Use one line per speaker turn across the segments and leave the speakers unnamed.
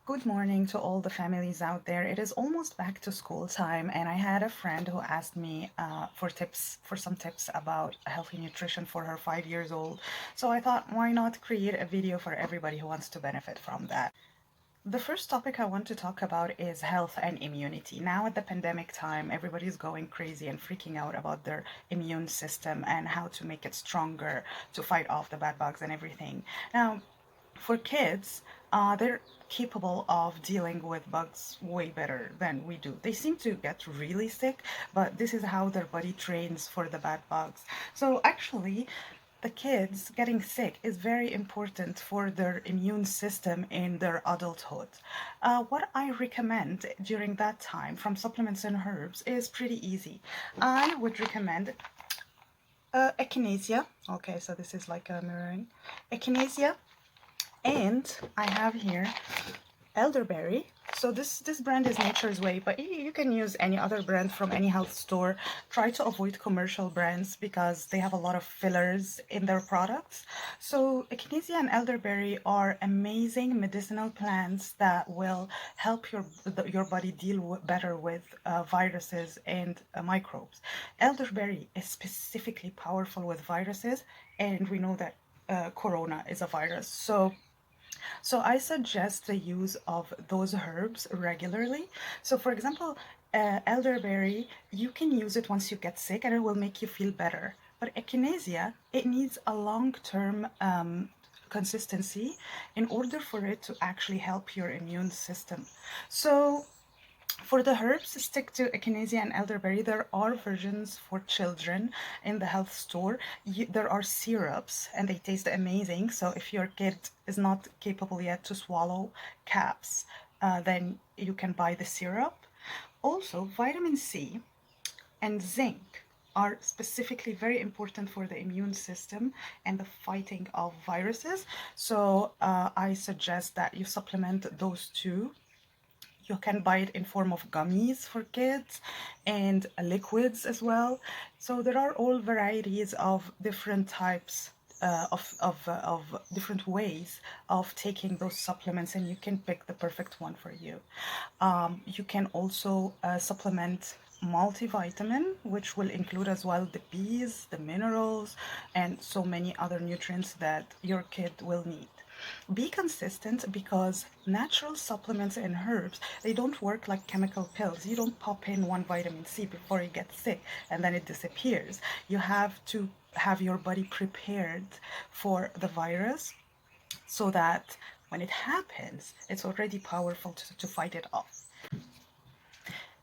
Good morning to all the families out there. It is almost back to school time, and I had a friend who asked me for some tips about healthy nutrition for her 5 years old. So I thought, why not create a video for everybody who wants to benefit from that? The first topic I want to talk about is health and immunity. Now, at the pandemic time, everybody's going crazy and freaking out about their immune system and how to make it stronger to fight off the bad bugs and everything. Now, for kids, they're capable of dealing with bugs way better than we do. They seem to get really sick, but this is how their body trains for the bad bugs. So actually, the kids getting sick is very important for their immune system in their adulthood. What I recommend during that time from supplements and herbs is pretty easy. I would recommend echinacea. Okay, so this is like a mirroring. Echinacea, and I have here elderberry. So this brand is Nature's Way, but you can use any other brand from any health store. Try to avoid commercial brands because they have a lot of fillers in their products. So echinacea and elderberry are amazing medicinal plants that will help your body deal better with viruses and microbes. Elderberry is specifically powerful with viruses, and we know that corona is a virus. So I suggest the use of those herbs regularly. So for example, elderberry, you can use it once you get sick and it will make you feel better. But echinacea, it needs a long-term consistency in order for it to actually help your immune system. So for the herbs, stick to echinacea and elderberry. There are versions for children in the health store. There are syrups and they taste amazing. So if your kid is not capable yet to swallow caps, then you can buy the syrup. Also, vitamin C and zinc are specifically very important for the immune system and the fighting of viruses. So I suggest that you supplement those two. You can buy it in form of gummies for kids and liquids as well. So there are all varieties of different types of different ways of taking those supplements, and you can pick the perfect one for you. You can also supplement multivitamin, which will include as well the B's, the minerals, and so many other nutrients that your kid will need. Be consistent because natural supplements and herbs, they don't work like chemical pills. You don't pop in one vitamin C before you get sick and then it disappears. You have to have your body prepared for the virus so that when it happens, it's already powerful to fight it off.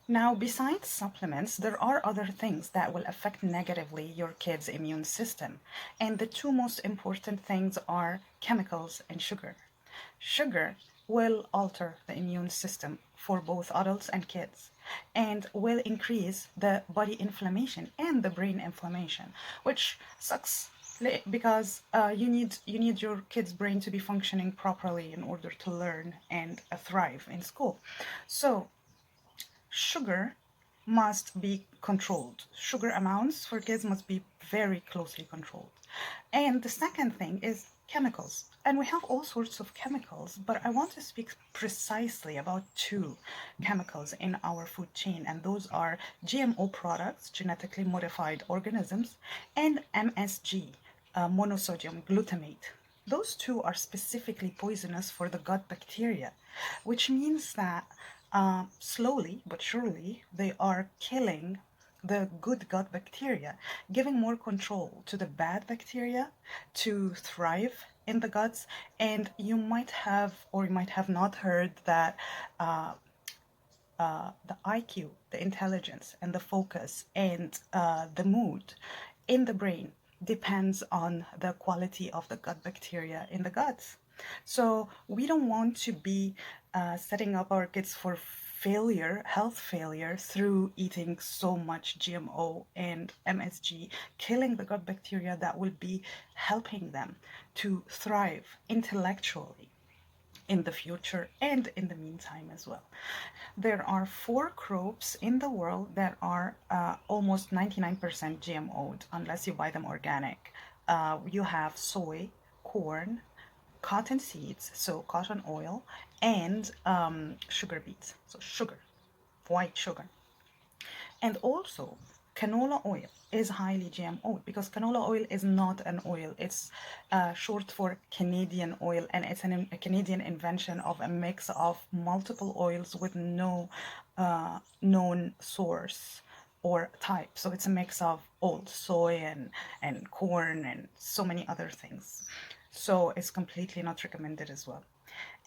Now, besides supplements, there are other things that will affect negatively your kid's immune system. And the two most important things are chemicals and sugar. Sugar will alter the immune system for both adults and kids and will increase the body inflammation and the brain inflammation, which sucks because you need your kid's brain to be functioning properly in order to learn and thrive in school. So sugar must be controlled. Sugar amounts for kids must be very closely controlled. And the second thing is chemicals. And we have all sorts of chemicals, but I want to speak precisely about two chemicals in our food chain, and those are GMO products, genetically modified organisms, and MSG, monosodium glutamate. Those two are specifically poisonous for the gut bacteria, which means that slowly but surely they are killing the good gut bacteria, giving more control to the bad bacteria to thrive in the guts. And you might have, or you might have not heard that the IQ, the intelligence, and the focus, and the mood in the brain depends on the quality of the gut bacteria in the guts. So we don't want to be setting up our kids for failure, health failure, through eating so much GMO and MSG, killing the gut bacteria that will be helping them to thrive intellectually in the future and in the meantime as well. There are four crops in the world that are almost 99% GMO'd unless you buy them organic. You have soy, corn, cotton seeds, so cotton oil, and sugar beets, so sugar, white sugar. And also, canola oil is highly GMO because canola oil is not an oil. It's short for Canadian oil, and it's a Canadian invention of a mix of multiple oils with no known source or type. So it's a mix of old soy and corn and so many other things. So it's completely not recommended as well.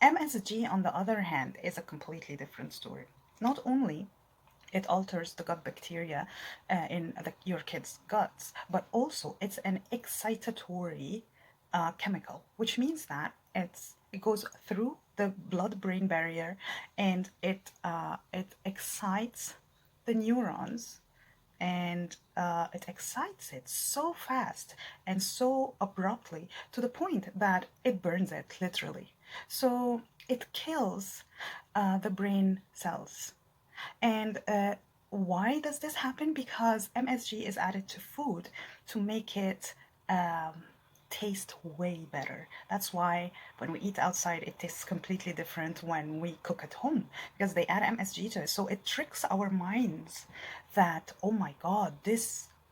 MSG, on the other hand, is a completely different story. Not only it alters the gut bacteria in your kids' guts, but also it's an excitatory chemical, which means that it goes through the blood-brain barrier, and it excites the neurons, and it excites it so fast and so abruptly to the point that it burns it literally. So it kills the brain cells. And why does this happen? Because MSG is added to food to make it taste way better. That's why when we eat outside, it tastes completely different when we cook at home, because they add MSG to it. So it tricks our minds that, oh my God,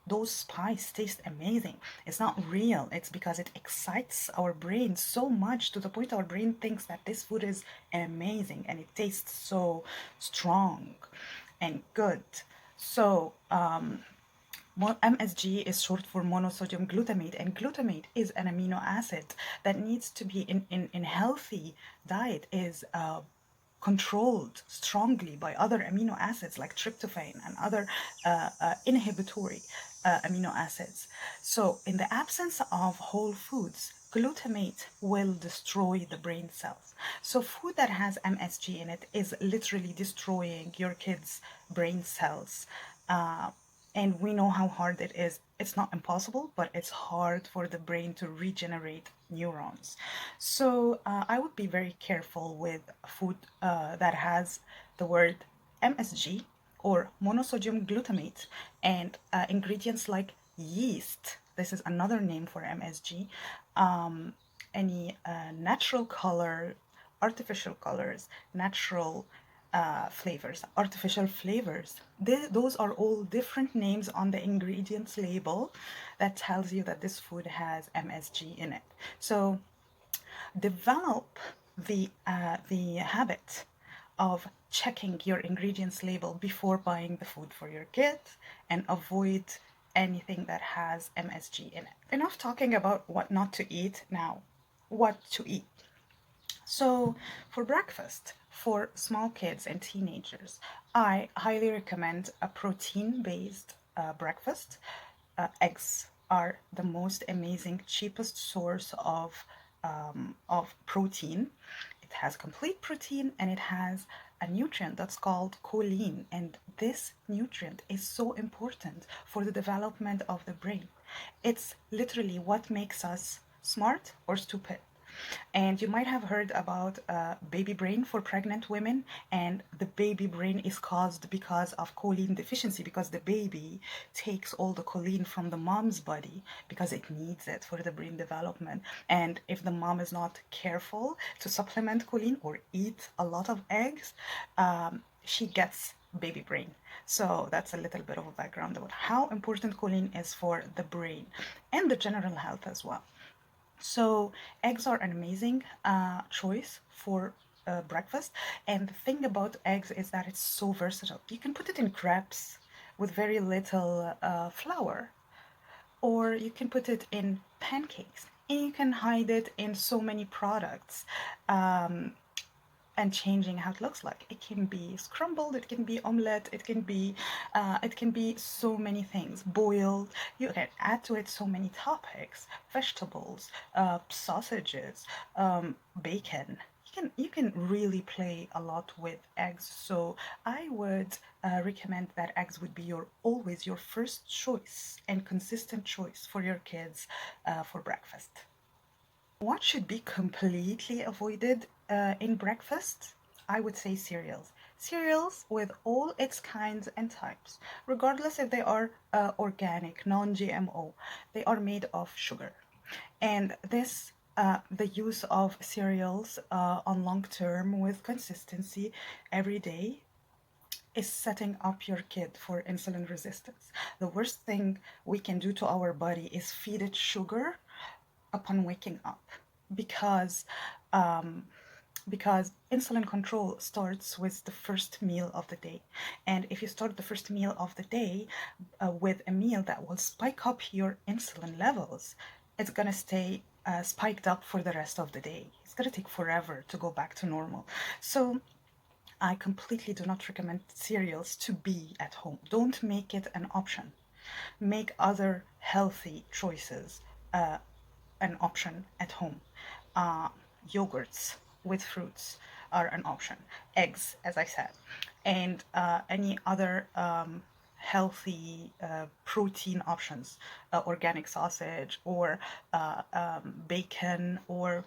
those spices taste amazing. It's not real. It's because it excites our brain so much to the point our brain thinks that this food is amazing and it tastes so strong and good. So MSG is short for monosodium glutamate, and glutamate is an amino acid that needs to be in healthy diet, is controlled strongly by other amino acids like tryptophan and other inhibitory amino acids. So in the absence of whole foods, glutamate will destroy the brain cells. So food that has MSG in it is literally destroying your kids' brain cells. And we know how hard it is. It's not impossible, but it's hard for the brain to regenerate neurons. So I would be very careful with food that has the word MSG or monosodium glutamate and ingredients like yeast. This is another name for MSG. Any natural color, artificial colors, natural flavors, artificial flavors. Those are all different names on the ingredients label that tells you that this food has MSG in it. So develop the habit of checking your ingredients label before buying the food for your kids, and avoid anything that has MSG in it. Enough talking about what not to eat. Now, what to eat. So for breakfast, for small kids and teenagers, I highly recommend a protein-based breakfast. Eggs are the most amazing, cheapest source of protein. It has complete protein, and it has a nutrient that's called choline, and this nutrient is so important for the development of the brain. It's literally what makes us smart or stupid. And you might have heard about baby brain for pregnant women, and the baby brain is caused because of choline deficiency, because the baby takes all the choline from the mom's body because it needs it for the brain development. And if the mom is not careful to supplement choline or eat a lot of eggs, she gets baby brain. So that's a little bit of a background about how important choline is for the brain and the general health as well. So eggs are an amazing choice for breakfast. And the thing about eggs is that it's so versatile. You can put it in crepes with very little flour, or you can put it in pancakes, and you can hide it in so many products. And changing how it looks like. It can be scrambled, it can be omelette, it can be so many things. Boiled. You can add to it so many topics: vegetables, sausages, bacon. You can really play a lot with eggs. So I would recommend that eggs would be always your first choice and consistent choice for your kids for breakfast. What should be completely avoided in breakfast? I would say cereals. Cereals with all its kinds and types, regardless if they are organic, non-GMO, they are made of sugar. And this the use of cereals on long term with consistency every day is setting up your kid for insulin resistance. The worst thing we can do to our body is feed it sugar upon waking up, because um, because insulin control starts with the first meal of the day. And if you start the first meal of the day with a meal that will spike up your insulin levels, it's going to stay spiked up for the rest of the day. It's going to take forever to go back to normal. So I completely do not recommend cereals to be at home. Don't make it an option. Make other healthy choices an option at home. Uh, Yogurts with fruits are an option. Eggs, as I said, and any other healthy protein options, organic sausage or bacon or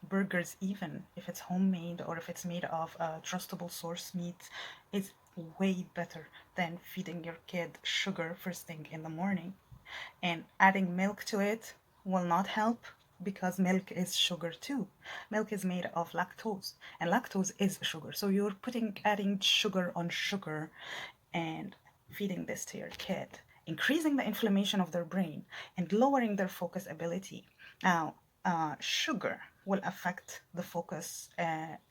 burgers, even if it's homemade or if it's made of trustable source meat, is way better than feeding your kid sugar first thing in the morning. And adding milk to it will not help, because milk is sugar too. Milk is made of lactose, and lactose is sugar. So you're adding sugar on sugar and feeding this to your kid, increasing the inflammation of their brain and lowering their focus ability. Now, sugar will affect the focus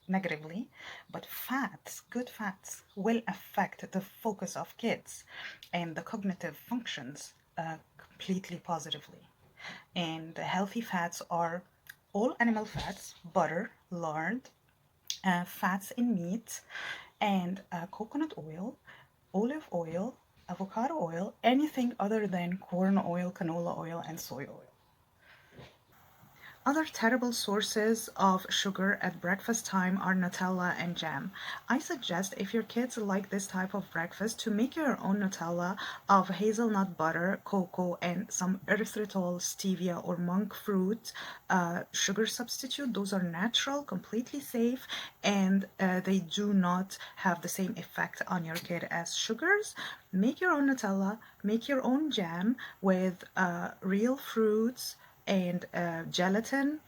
negatively, but fats, good fats, will affect the focus of kids and the cognitive functions completely positively. And the healthy fats are all animal fats, butter, lard, fats in meat, and coconut oil, olive oil, avocado oil, anything other than corn oil, canola oil, and soy oil. Other terrible sources of sugar at breakfast time are Nutella and jam. I suggest, if your kids like this type of breakfast, to make your own Nutella of hazelnut butter, cocoa, and some erythritol, stevia, or monk fruit sugar substitute. Those are natural, completely safe, and they do not have the same effect on your kid as sugars. Make your own Nutella, make your own jam with real fruits and gelatin,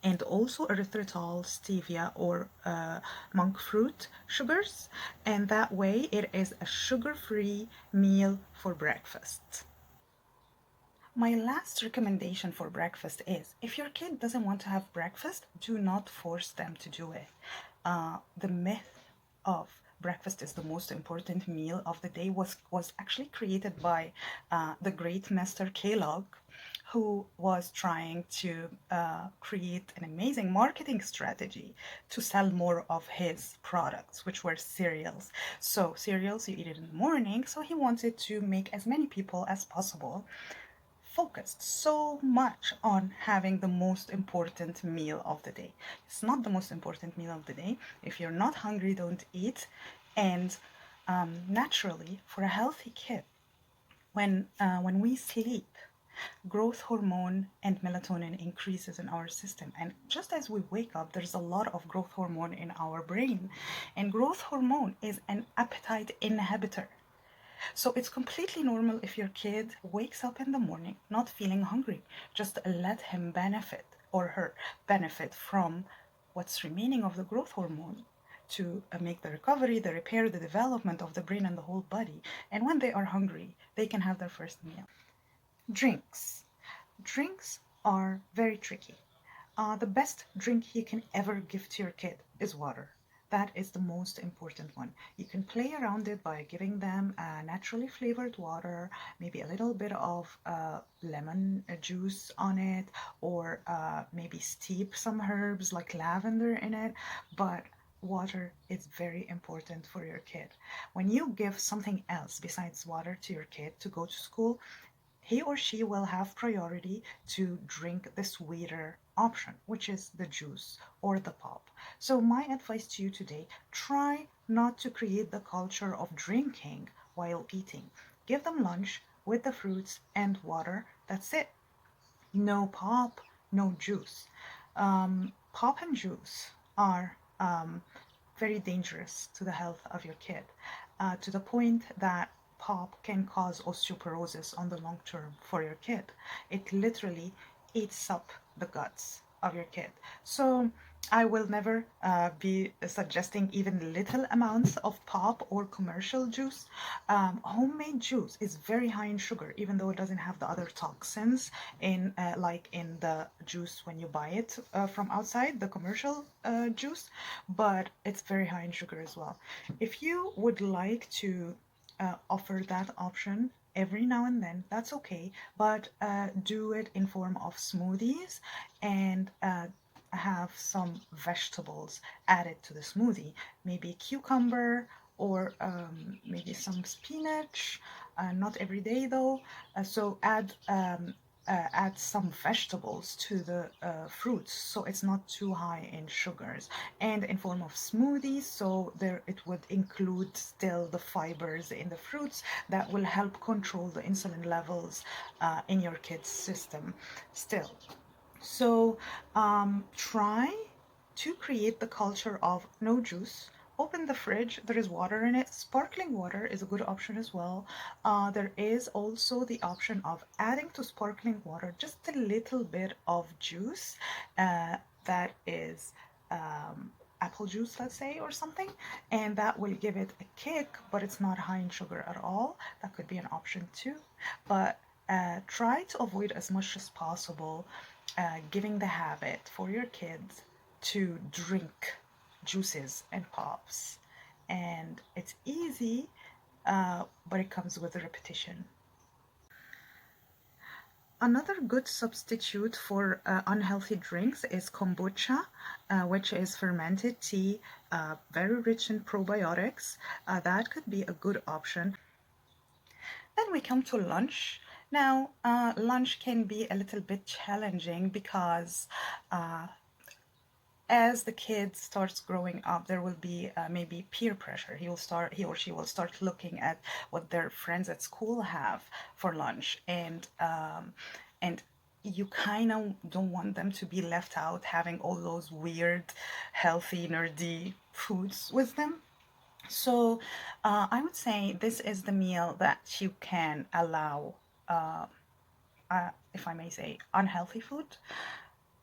and also erythritol, stevia, or monk fruit sugars, and that way it is a sugar-free meal for breakfast. My last recommendation for breakfast is, if your kid doesn't want to have breakfast, do not force them to do it. The myth of breakfast is the most important meal of the day was actually created by the great master Kellogg, who was trying to create an amazing marketing strategy to sell more of his products, which were cereals. So cereals, you eat it in the morning, so he wanted to make as many people as possible focused so much on having the most important meal of the day. It's not the most important meal of the day. If you're not hungry, don't eat. And naturally, for a healthy kid, when we sleep, growth hormone and melatonin increases in our system, and just as we wake up, there's a lot of growth hormone in our brain, and growth hormone is an appetite inhibitor. So it's completely normal if your kid wakes up in the morning not feeling hungry. Just let him benefit, or her benefit, from what's remaining of the growth hormone to make the recovery, the repair, the development of the brain and the whole body. And when they are hungry, they can have their first meal. Drinks. Drinks are very tricky. The best drink you can ever give to your kid is water. That is the most important one. You can play around it by giving them naturally flavored water, maybe a little bit of lemon juice on it, or maybe steep some herbs like lavender in it. But water is very important for your kid. When you give something else besides water to your kid to go to school, he or she will have priority to drink the sweeter option, which is the juice or the pop. So my advice to you today, try not to create the culture of drinking while eating. Give them lunch with the fruits and water. That's it. No pop, no juice. Pop and juice are very dangerous to the health of your kid, to the point that pop can cause osteoporosis on the long term for your kid. It literally eats up the guts of your kid. So I will never be suggesting even little amounts of pop or commercial juice. Homemade juice is very high in sugar, even though it doesn't have the other toxins in like in the juice when you buy it from outside, the commercial juice, but it's very high in sugar as well. If you would like to offer that option every now and then, that's okay, but do it in form of smoothies and have some vegetables added to the smoothie, maybe cucumber or maybe some spinach, not every day though. So add some vegetables to the fruits so it's not too high in sugars, and in form of smoothies, so there it would include still the fibers in the fruits that will help control the insulin levels in your kid's system still. So try to create the culture of no juice. Open the fridge, there is water in it. Sparkling water is a good option as well. There is also the option of adding to sparkling water just a little bit of juice that is apple juice, let's say, or something, and that will give it a kick, but it's not high in sugar at all. That could be an option too. But try to avoid as much as possible giving the habit for your kids to drink juices and pops. And it's easy, but it comes with repetition. Another good substitute for unhealthy drinks is kombucha, which is fermented tea, very rich in probiotics. That could be a good option. Then we come to lunch. Now, lunch can be a little bit challenging because as the kid starts growing up, there will be maybe peer pressure. He or she will start looking at what their friends at school have for lunch, and you kind of don't want them to be left out having all those weird, healthy, nerdy foods with them. So I would say this is the meal that you can allow, if I may say, unhealthy food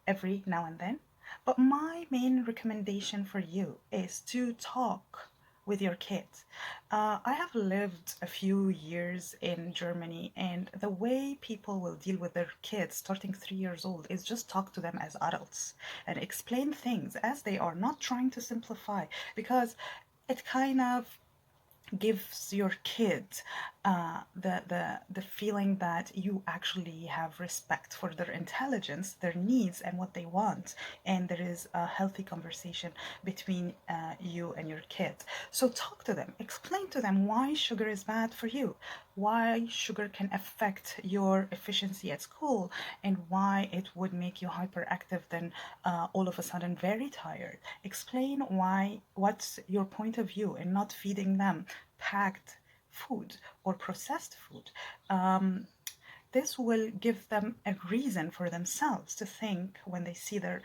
every now and then. But my main recommendation for you is to talk with your kids. I have lived a few years in Germany, and the way people will deal with their kids starting 3 years old is just talk to them as adults and explain things as they are, not trying to simplify, because it kind of gives your kid the feeling that you actually have respect for their intelligence, their needs, and what they want, and there is a healthy conversation between you and your kid. So talk to them, explain to them why sugar is bad for you, why sugar can affect your efficiency at school, and why it would make you hyperactive, then all of a sudden very tired. Explain what's your point of view in not feeding them packed food or processed food. This will give them a reason for themselves to think when they see their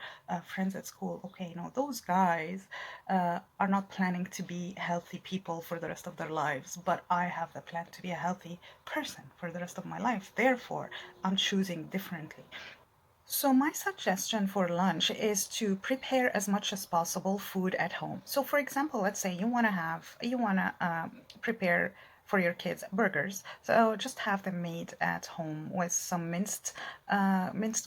friends at school, okay, no, those guys are not planning to be healthy people for the rest of their lives, but I have the plan to be a healthy person for the rest of my life. Therefore, I'm choosing differently. So my suggestion for lunch is to prepare as much as possible food at home. So for example, let's say you want to prepare for your kids burgers. So just have them made at home with some minced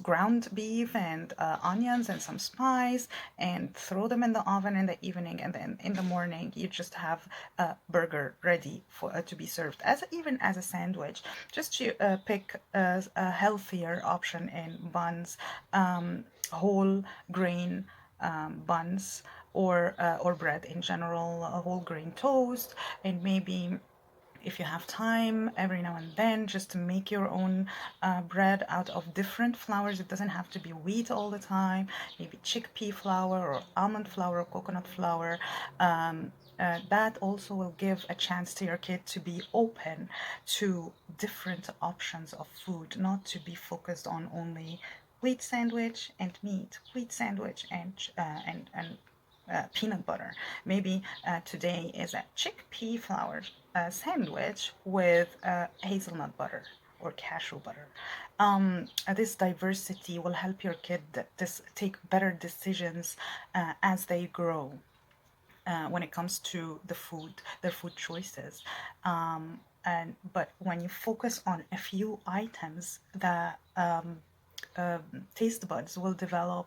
ground beef and onions and some spice, and throw them in the oven in the evening, and then in the morning you just have a burger ready for to be served as even as a sandwich. Just to pick a healthier option in buns, whole grain buns, or bread in general, a whole grain toast, and maybe if you have time every now and then, just to make your own bread out of different flours. It doesn't have to be wheat all the time, maybe chickpea flour or almond flour or coconut flour. That also will give a chance to your kid to be open to different options of food, not to be focused on only wheat sandwich and meat, wheat sandwich and peanut butter. Maybe today is a chickpea flour sandwich with hazelnut butter. or cashew butter. This diversity will help your kid take better decisions as they grow when it comes to their food choices. But when you focus on a few items, the taste buds will develop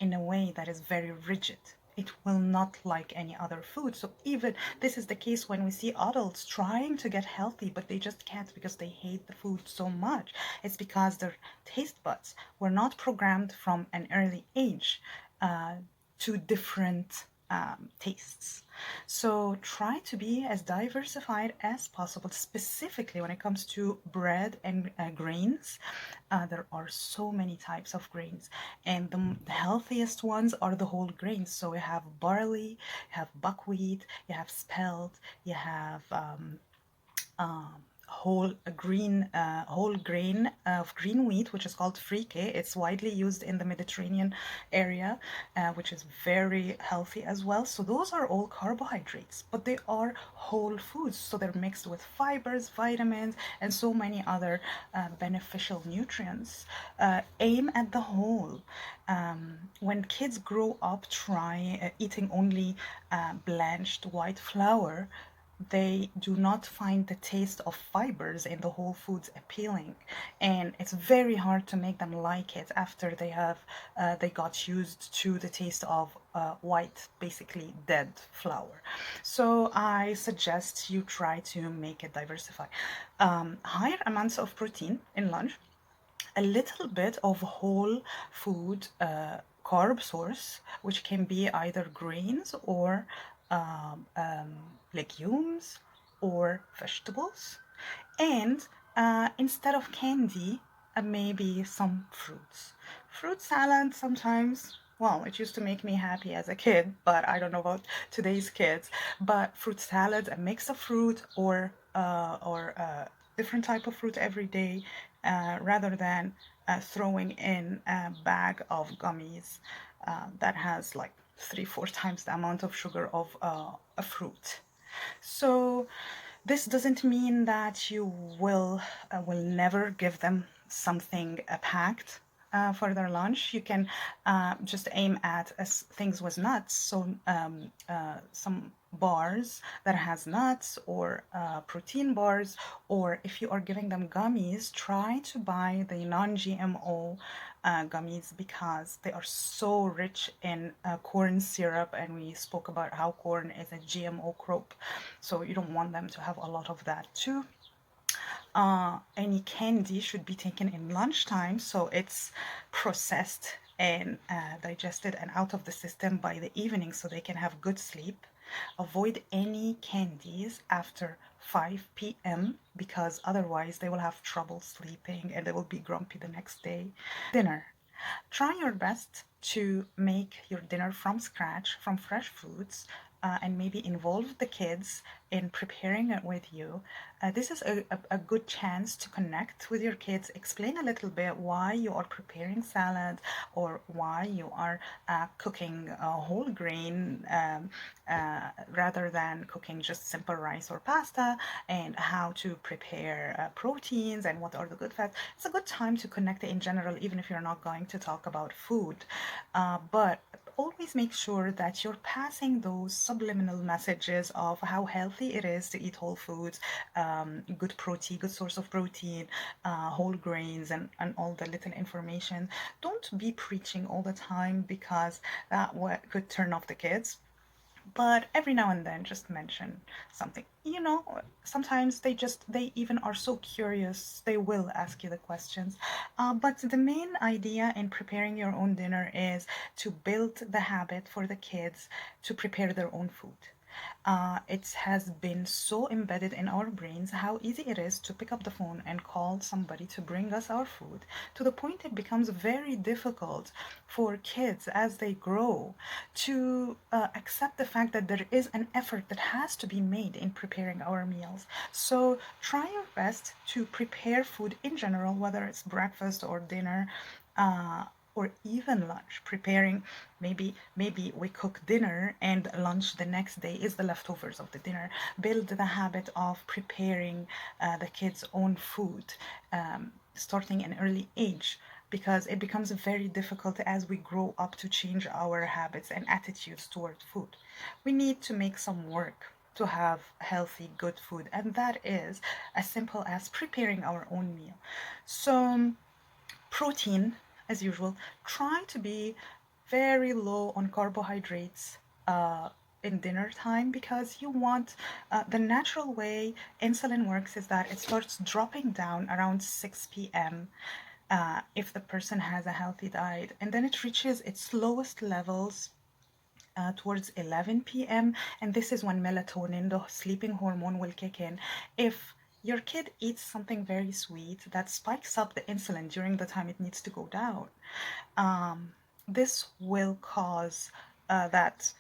in a way that is very rigid. It will not like any other food. So even this is the case when we see adults trying to get healthy, but they just can't because they hate the food so much. It's because their taste buds were not programmed from an early age to different tastes. So try to be as diversified as possible, specifically when it comes to bread and grains. There are so many types of grains, and the healthiest ones are the whole grains. So you have barley, you have buckwheat, you have spelt, you have whole grain of green wheat, which is called frike. It's widely used in the Mediterranean area, which is very healthy as well. So those are all carbohydrates, but they are whole foods. So they're mixed with fibers, vitamins, and so many other beneficial nutrients. Aim at the whole. When kids grow up eating only blanched white flour, they do not find the taste of fibers in the whole foods appealing, and it's very hard to make them like it after they got used to the taste of white, basically dead flour. So I suggest you try to make it diversify. Higher amounts of protein in lunch, a little bit of whole food carb source, which can be either grains or um, um, legumes or vegetables, and instead of candy, maybe some fruits. Fruit salad sometimes. Well, it used to make me happy as a kid, but I don't know about today's kids. But fruit salad, a mix of fruit or different type of fruit every day, rather than throwing in a bag of gummies that has like 3-4 times the amount of sugar of a fruit. So this doesn't mean that you will never give them something packed for their lunch. You can just aim at things with nuts. So some bars that has nuts, or protein bars, or if you are giving them gummies, try to buy the non-GMO gummies, because they are so rich in corn syrup, and we spoke about how corn is a GMO crop, so you don't want them to have a lot of that too. Any candy should be taken in lunchtime, so it's processed and digested and out of the system by the evening, so they can have good sleep. Avoid any candies after 5 p.m. because otherwise they will have trouble sleeping and they will be grumpy the next day. Dinner. Try your best to make your dinner from scratch, from fresh foods, and maybe involve the kids in preparing it with you. This is a good chance to connect with your kids, explain a little bit why you are preparing salad, or why you are cooking a whole grain rather than cooking just simple rice or pasta, and how to prepare proteins and what are the good fats. It's a good time to connect in general, even if you're not going to talk about food. But always make sure that you're passing those subliminal messages of how healthy it is to eat whole foods, good protein, good source of protein, whole grains, and all the little information. Don't be preaching all the time, because that could turn off the kids. But every now and then just mention something. Sometimes they even are so curious, they will ask you the questions. But the main idea in preparing your own dinner is to build the habit for the kids to prepare their own food. It has been so embedded in our brains how easy it is to pick up the phone and call somebody to bring us our food, to the point it becomes very difficult for kids as they grow to accept the fact that there is an effort that has to be made in preparing our meals. So try your best to prepare food in general, whether it's breakfast or dinner, or even lunch, preparing, maybe we cook dinner and lunch the next day is the leftovers of the dinner. Build the habit of preparing the kids' own food, starting an early age, because it becomes very difficult as we grow up to change our habits and attitudes toward food. We need to make some work to have healthy, good food, and that is as simple as preparing our own meal. So, protein, as usual, try to be very low on carbohydrates in dinner time, because you want the natural way insulin works is that it starts dropping down around 6 p.m. If the person has a healthy diet, and then it reaches its lowest levels towards 11 p.m. And this is when melatonin, the sleeping hormone, will kick in. If your kid eats something very sweet, that spikes up the insulin during the time it needs to go down. This will cause that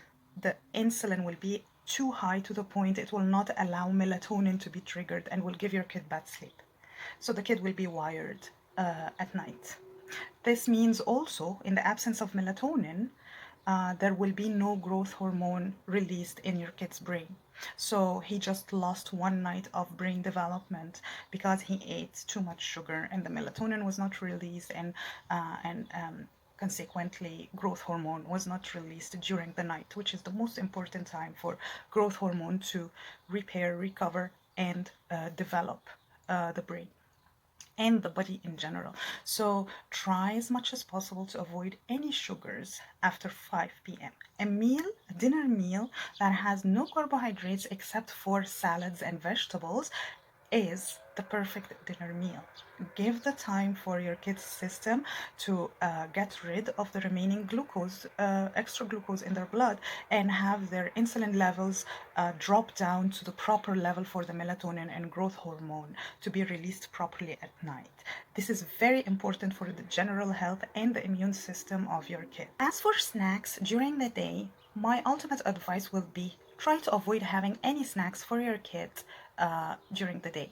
the insulin will be too high to the point it will not allow melatonin to be triggered and will give your kid bad sleep. So the kid will be wired at night. This means also, in the absence of melatonin, there will be no growth hormone released in your kid's brain. So he just lost one night of brain development because he ate too much sugar and the melatonin was not released, and consequently growth hormone was not released during the night, which is the most important time for growth hormone to repair, recover, and develop the brain and the body in general. So try as much as possible to avoid any sugars after 5 p.m. A dinner meal that has no carbohydrates except for salads and vegetables is the perfect dinner meal. Give the time for your kid's system to get rid of the remaining glucose, extra glucose in their blood, and have their insulin levels drop down to the proper level for the melatonin and growth hormone to be released properly at night. This is very important for the general health and the immune system of your kid. As for snacks during the day, my ultimate advice will be try to avoid having any snacks for your kid during the day.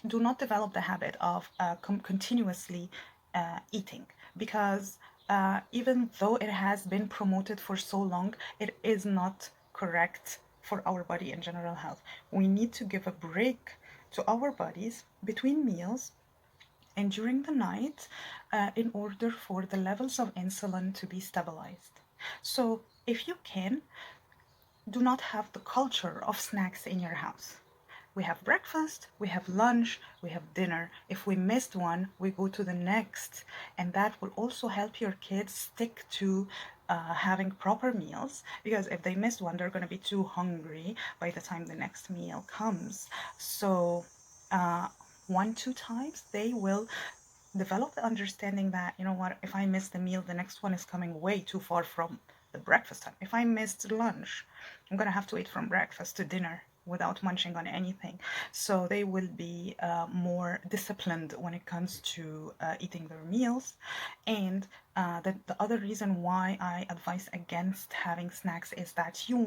Do not develop the habit of continuously eating, because even though it has been promoted for so long, it is not correct for our body and general health. We need to give a break to our bodies between meals and during the night in order for the levels of insulin to be stabilized. So if you can, do not have the culture of snacks in your house. We have breakfast, we have lunch, we have dinner. If we missed one, we go to the next. And that will also help your kids stick to having proper meals, because if they missed one, they're going to be too hungry by the time the next meal comes. So, 1, 2 times, they will develop the understanding that, you know what, if I miss the meal, the next one is coming way too far from the breakfast time. If I missed lunch, I'm gonna have to wait from breakfast to dinner without munching on anything. So they will be more disciplined when it comes to eating their meals. And the other reason why I advise against having snacks is that you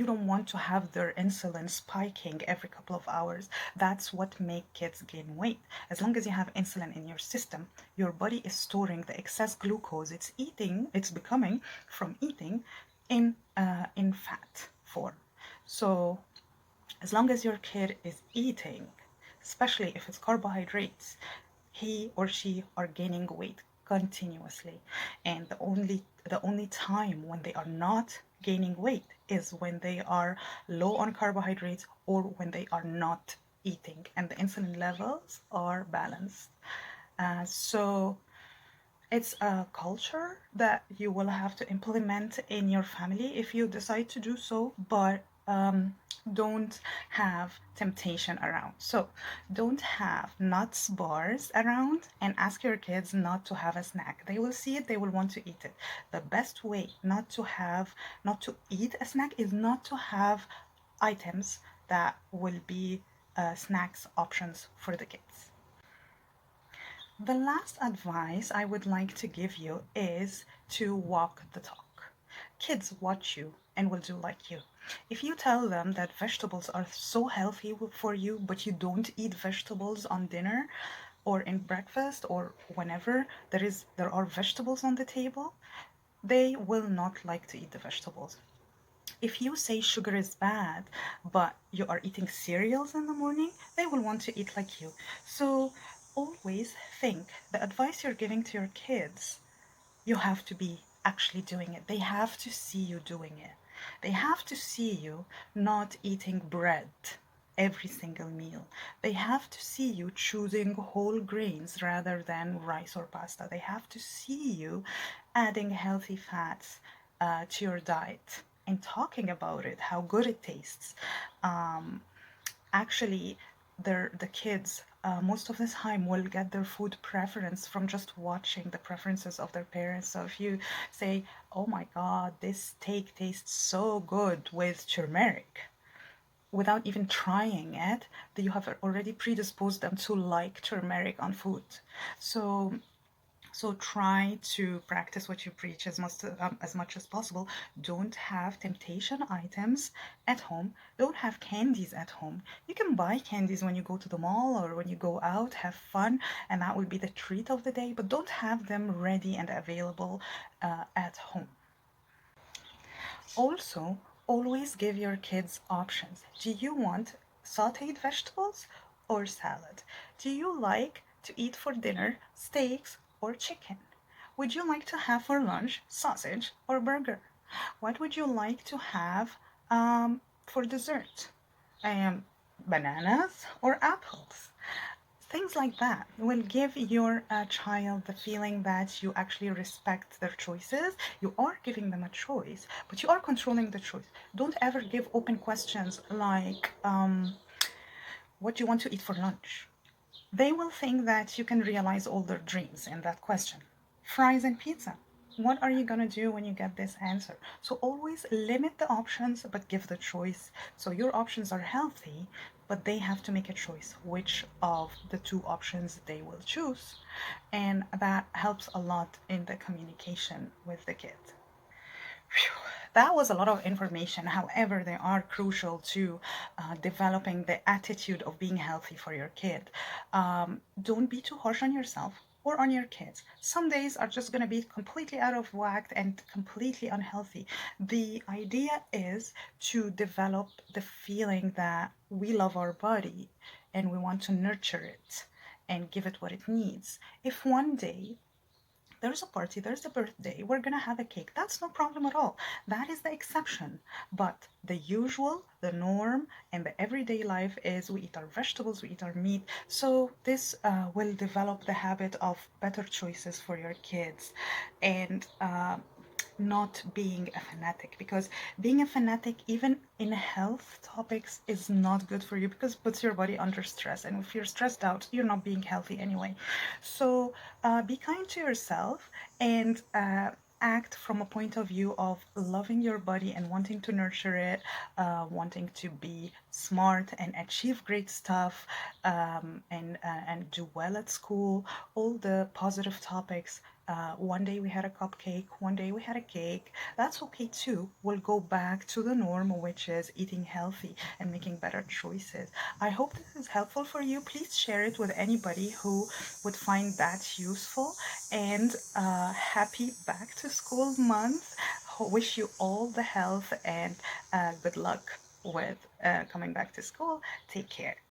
don't want to have their insulin spiking every couple of hours. That's what makes kids gain weight. As long as you have insulin in your system, your body is storing the excess glucose it's becoming from eating in fat form. So as long as your kid is eating, especially if it's carbohydrates, he or she are gaining weight continuously. And the only time when they are not gaining weight is when they are low on carbohydrates or when they are not eating and the insulin levels are balanced. So it's a culture that you will have to implement in your family if you decide to do so, but don't have temptation around. So don't have nuts bars around and ask your kids not to have a snack. They will see it, they will want to eat it. The best way not to eat a snack is not to have items that will be snacks options for the kids. The last advice I would like to give you is to walk the talk. Kids watch you and will do like you. If you tell them that vegetables are so healthy for you, but you don't eat vegetables on dinner, or in breakfast or whenever there are vegetables on the table, they will not like to eat the vegetables. If you say sugar is bad, but you are eating cereals in the morning, they will want to eat like you. So always think the advice you're giving to your kids, you have to be actually doing it. They have to see you doing it. They have to see you not eating bread every single meal. They have to see you choosing whole grains rather than rice or pasta. They have to see you adding healthy fats to your diet and talking about it, how good it tastes. Actually, the kids most of the time will get their food preference from just watching the preferences of their parents. So if you say, oh my god, this steak tastes so good with turmeric, without even trying it, you have already predisposed them to like turmeric on food. So try to practice what you preach as much as possible. Don't have temptation items at home. Don't have candies at home. You can buy candies when you go to the mall or when you go out, have fun, and that will be the treat of the day, but don't have them ready and available at home. Also, always give your kids options. Do you want sauteed vegetables or salad? Do you like to eat for dinner steaks or chicken? Would you like to have for lunch sausage or burger? What would you like to have for dessert? Bananas or apples? Things like that will give your child the feeling that you actually respect their choices. You are giving them a choice, but you are controlling the choice. Don't ever give open questions like, what do you want to eat for lunch? They will think that you can realize all their dreams in that question. Fries and pizza. What are you going to do when you get this answer? So always limit the options, but give the choice. So your options are healthy, but they have to make a choice which of the two options they will choose. And that helps a lot in the communication with the kid. Phew, that was a lot of information. However, they are crucial to developing the attitude of being healthy for your kid. Don't be too harsh on yourself or on your kids. Some days are just going to be completely out of whack and completely unhealthy. The idea is to develop the feeling that we love our body and we want to nurture it and give it what it needs. If one day there's a party, there's a birthday, we're gonna have a cake. That's no problem at all. That is the exception. But the usual, the norm, and the everyday life is we eat our vegetables, we eat our meat. So this will develop the habit of better choices for your kids. And not being a fanatic, because being a fanatic even in health topics is not good for you because it puts your body under stress, and if you're stressed out you're not being healthy anyway. So be kind to yourself and act from a point of view of loving your body and wanting to nurture it, wanting to be smart and achieve great stuff, and do well at school, all the positive topics. One day we had a cupcake, one day we had a cake. That's okay too. We'll go back to the norm, which is eating healthy and making better choices. I hope this is helpful for you. Please share it with anybody who would find that useful. And happy back to school month. Wish you all the health and good luck with coming back to school. Take care.